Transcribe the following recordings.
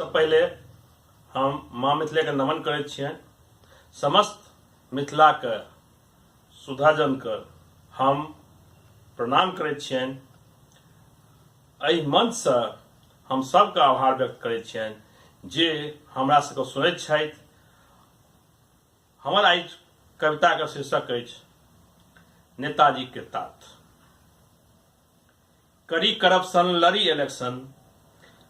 सब पहले हम माँ मिथिले के नमन करैत छियनि। समस्त मिथिला के सुधाजन के हम प्रणाम करैत छियनि। एहि मंच से हम सबके आभार व्यक्त करैत छियनि जे हमरा सबके सुनैत छथि। हमर आइ कविता के शीर्षक अछि नेताजी कृतार्थ। करी करप्शन लड़ी इलेक्शन,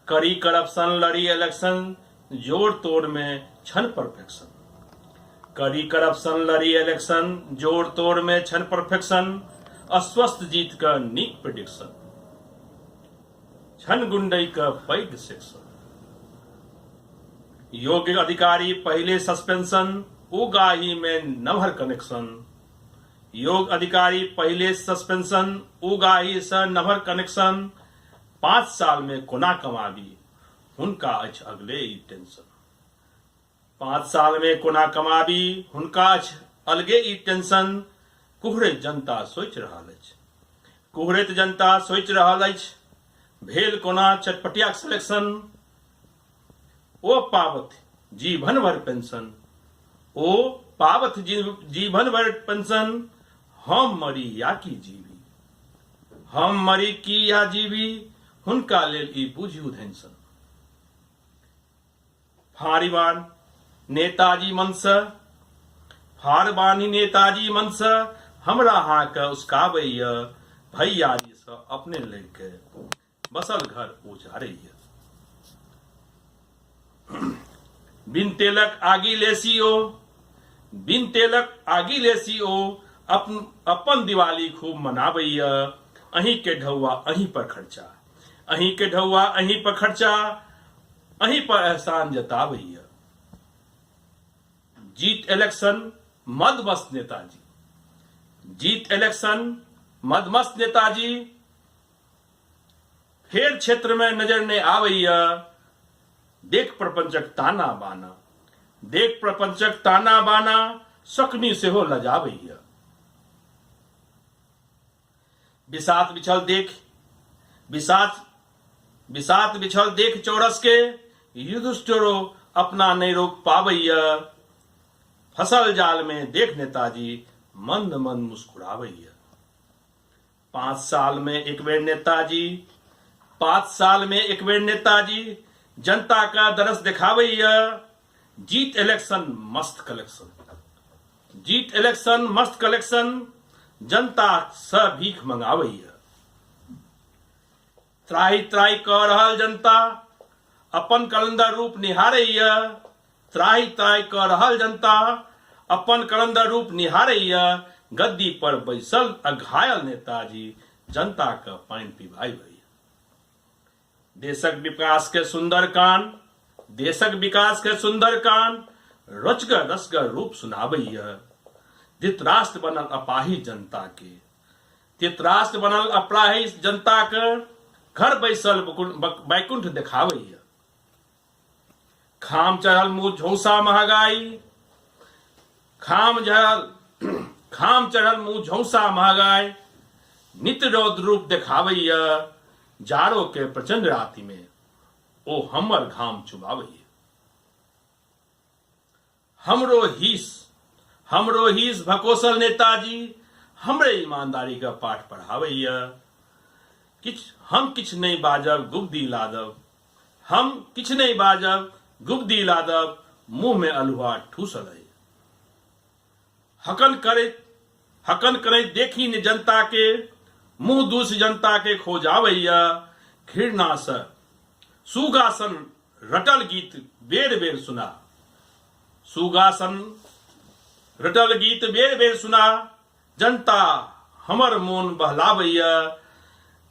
करी करप्शन लड़ी इलेक्शन, जोड़ तोड़ में छन परफेक्शन। करी करप्शन लड़ी इलेक्शन, जोड़ तोड़ में छन परफेक्शन, अस्वस्थ जीत का नीक प्रिडिक्शन, छन गुंडई का पैग सेक्शन। योग्य अधिकारी पहले सस्पेंशन, उगाही में नभर कनेक्शन। योग अधिकारी पहले सस्पेंशन, उगाही से नभर कनेक्शन। 5 साल में कोना कमाबी, हुनका अछि अगले ई टेंशन। 5 साल में कोना कमाबी, हुनका अछि अलगे ई टेंशन। कुहरैत जनता सोचि रहल अछि, कुहरैत जनता सोचि रहल अछि, भेल कोना चटपटियाक सिलेक्शन। ओ पावत जीवन भर पेंशन, ओ पावत जीवन भर पेंशन। हम मरी या की जीवी, हम मरी की या जीवी, हुनका लेल ई बुझियौ धैंसन। फारिबान नेताजी मनस, फारबानी नेताजी मनस, हमरा अहाँ के उसकाबैया, भैयारी से अपने लड़के बसल घर उजारैया। बिन तेलक आगी लेसियो, बिन तेलक आगी लेसियो, अपन दिवाली खूब मनाबैया। अहीं के ढौआ अहीं पर खर्चा, अहीं के ढौआ अहीं पर खर्चा, अहीं पर एहसान जताबैया। जीत इलेक्शन मदमस्त नेताजी, जीत इलेक्शन मदमस्त नेताजी, फेर क्षेत्र में नजर नहीं आबैया। देख प्रपंचक ताना बाना, देख प्रपंचक ताना बाना, सकनी सेहो लजाबैया। बिसात बिछल देख, बिसात बिछल देख चौरस के, युधिष्ठिरो अपना नहीं रोक पाबैया। फसल जाल में देख नेताजी मंद मंद मुस्कुराबैया। 5 साल में एक बेर नेताजी, 5 साल में एक बेर नेताजी, जनता का दरस दिखावैया। जीत इलेक्शन मस्त कलेक्शन, जीत इलेक्शन मस्त कलेक्शन, जनता से भीख मंगावैया। त्राही त्राही कह रहल जनता, अपन कलंदर रूप निहारैया। त्राही त्राही कह रहल जनता, अपन कलंदर रूप निहारैया। गद्दी पर बैसल अघायल नेताजी, जनता का पानी पिबावैया। देशक विकास के सुंदर कान, देशक विकास के सुंदर कान, रचगर रसगर रूप सुनावैया। धृतराष्ट्र बनल अपाही जनता के, धृतराष्ट्र बनल अपाही जनता के, घर बैसल बैकुंठ दिखावैया। खाम चढ़ल मुंह झौसा महगाई, खाम चढ़ल मुंह झौसा महगाई, नित्य रौद्र रूप दिखावैया। जाड़ो के प्रचंड राति में ओ हमर घाम चुबावैया। हमरो हीस भकोसल नेताजी, हमरे ईमानदारी का पाठ पढ़ावैया। हम किछ नहीं बाजब गुगदी लादब, हम किछ नहीं बाजब गुगदी लादब, मुंह में अलुहा ठूसल है। हकन करे देखी ने जनता के, मुंह दूस जनता के खोजावैया। घृणा से सुगासन रटल गीत बेर बेर सुना, सुगासन रटल गीत बेर बेर सुना, जनता हमर मोन बहलावैया।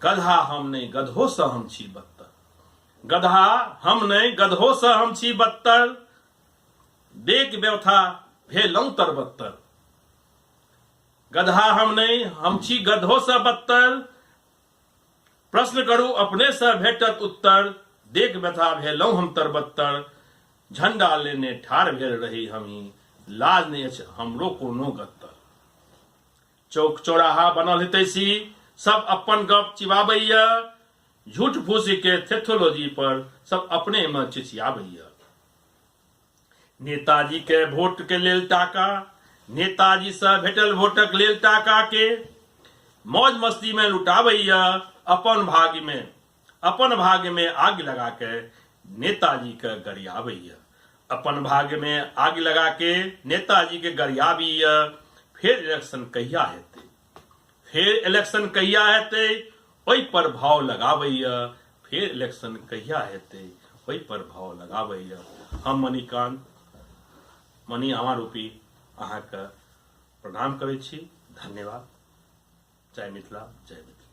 गधा हम नहीं गधो से हम छी बदतर, गधा हम नहीं गधो से हम छी बदतर, देख व्यथा भेलौं तरबत्तर। गधा हम नहीं हम छी गधो से बदतर, प्रश्न करूं अपने से भेटत उत्तर। देख व्यथा भेलौं हम तरबत्तर, झंडा लेने ठाड़ भेल रही हमी, लाज नहीं अछि हमरो कोनो गत्तर। चौक चौराहा बनल हितैषी, सब अपन गप चिबाबैया। झूठ फूसी के थेथोलॉजी पर सब अपने में चिचियाबैया। नेताजी के वोट के लेल टाका, नेताजी से भेटल वोटक लेल टाका के मौज मस्ती में लुटाबैया। अपन भाग्य में आग लगा के नेताजी के गरियाबैया। अपन भाग्य में आग लगा के नेताजी के गरियाबैया। फिर इलेक्शन कहिया हेतै ओहि पर भाव लगाबैया। फिर इलेक्शन कहिया हेतै ओहि पर भाव लगाबैया। हम मणिकांत मणि आमारूपी अहाँके प्रणाम करै छी। धन्यवाद। जय मिथिला, जय मिथिला।